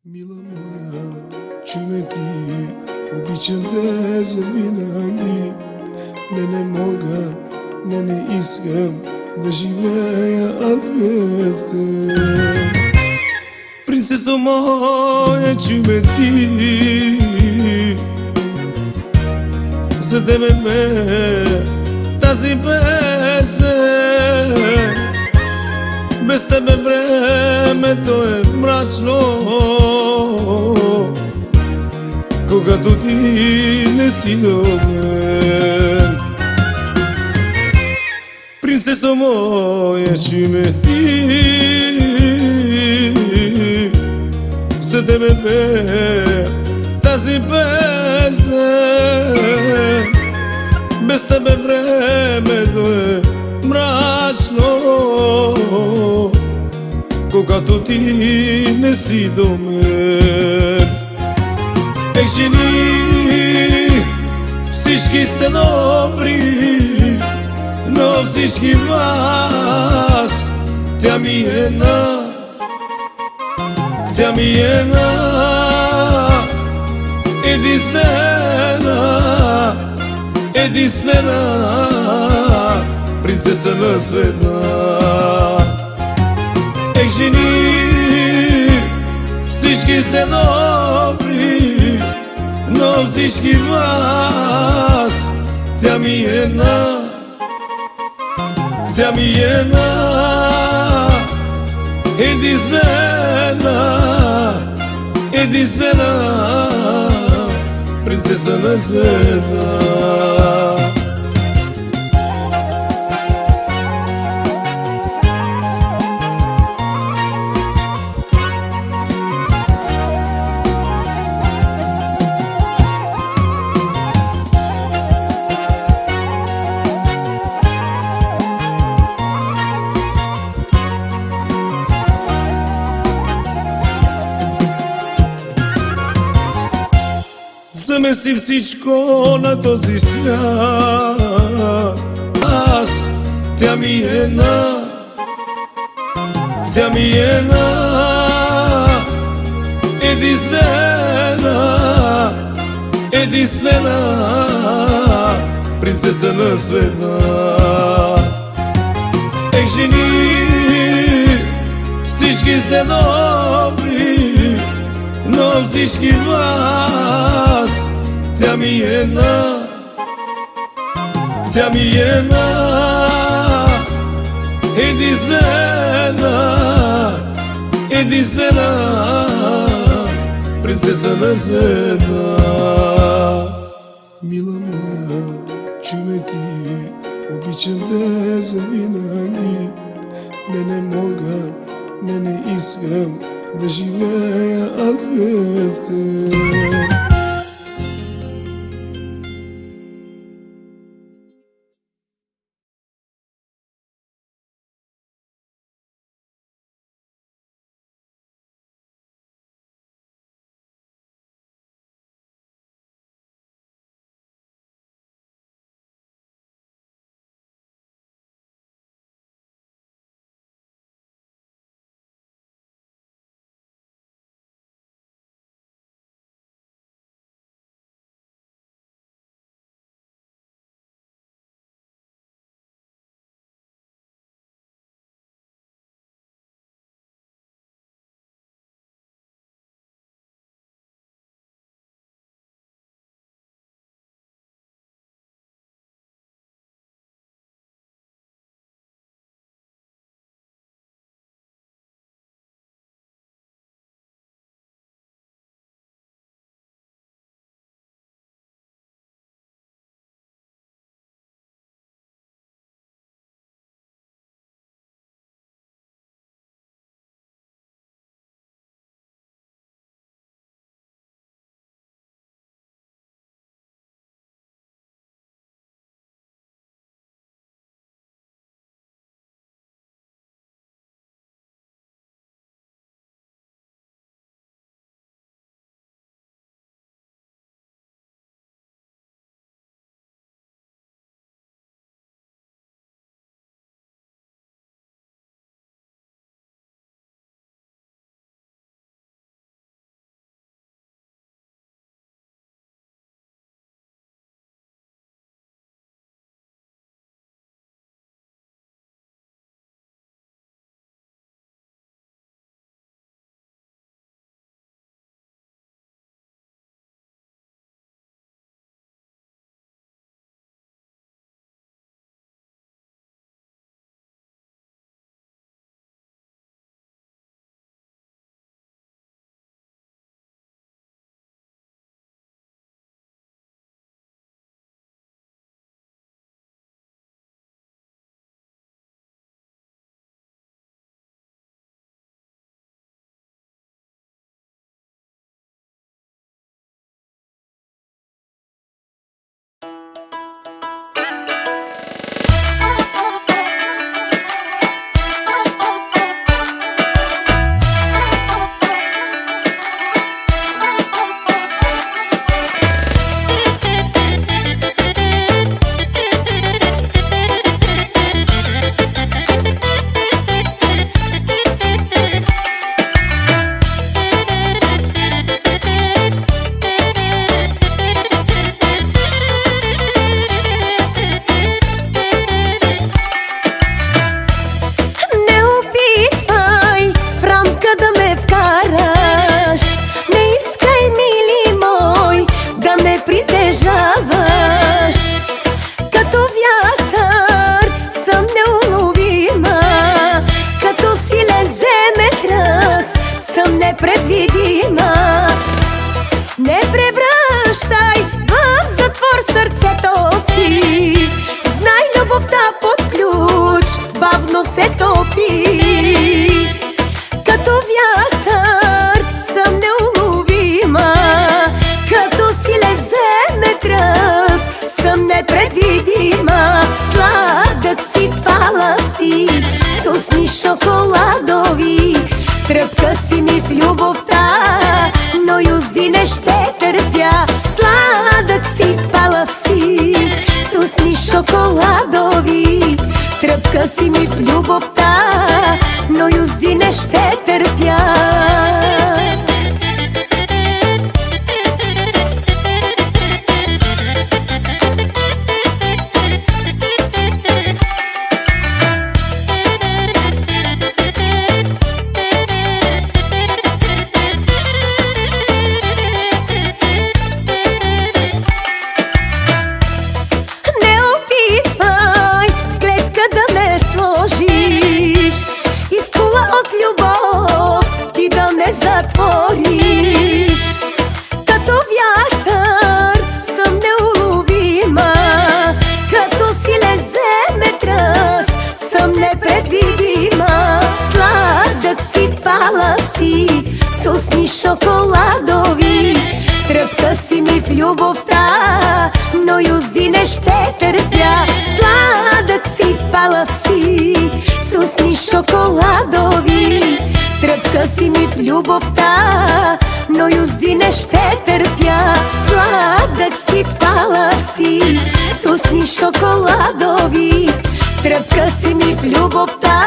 Мила моя, чуй ме ти, обичам те завинаги. Не мога, не искам да живея аз без теб. Принцесо моя, чуй ме ти, за тебе ме тази песен. Без тебе времето е мрачно, когато ти не си до мен. Принцесо моя, чуй ме ти, за тебе пея тази песен. Без тебе времето е мрачно, когато ти не си до мен. Ех, жени, всички сте добри, но всички вас тя ми е една, тя ми е една, единствена, единствена принцеса на света. Ех, жени, всички сте добри, но всички вас тя ми е една, тя ми е една, единствена, единствена принцеса на света. Замеси всичко на този свят. Аз, тя ми е една, тя ми е една, единствена, единствена принцеса на света. Ех, жени, всички сте добри, но всички вас тя ми е една, тя ми е една, единствена, единствена принцеса на света. Мила моя, чуй ме ти, обичам те завинаги. Не мога, не искам да живея аз без теб. непредвидима. Не превръщай в затвор сърцето си. Знай, любовта под ключ бавно се топи. Като вятър съм неуловима, като силен земетръс съм непредвидима. Сладък си, палав си, с усни шоколадови. Тръпка си ми в любовта, но юзди не ще търпя. Сладък си, палав си, с усни шоколадови. Тръпка си ми в любовта, но юзди не ще търпя. И в кула от любов ти да ме затвориш. Като вятър съм неуловима, като силен земетръс съм непредвидима. Сладък си, палав си, с усни шоколадови. Тръпка си ми в любовта, но юзди не ще търпя. Сладък си, палав си, с усни шоколадови. Тръпка си ми в любовта, но юзди не ще търпя. Сладък си, палав си, с усни шоколадови. Тръпка си ми в любовта,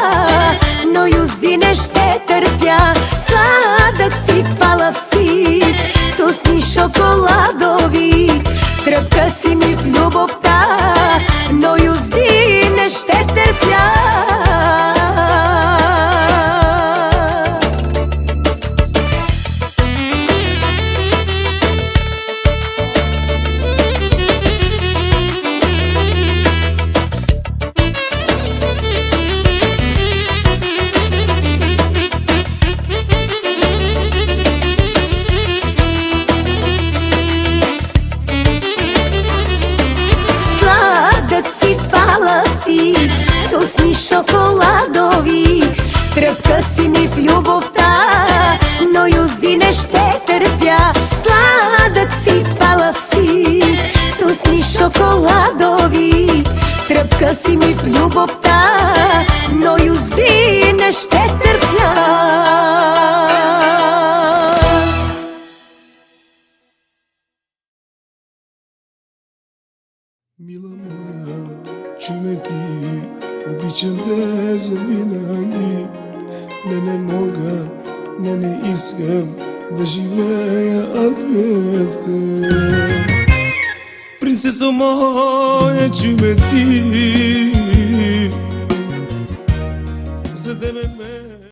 но юзди не ще търпя. Сладък си, палав си, с усни шоколадови. Тръпка си ми в любовта, но юзди не ще търпя. С усни шоколадови. Тръпка си ми в любовта, но юзди не ще търпя. Сладък си, палав си, с усни шоколадови. Тръпка си ми в любовта, но юзди не ще търпя. Мила моя, чуй ме ти, обичам те завинаги. Не мога, не искам да живея аз без теб. Принцесо моя, чуй ме ти, за тебе ме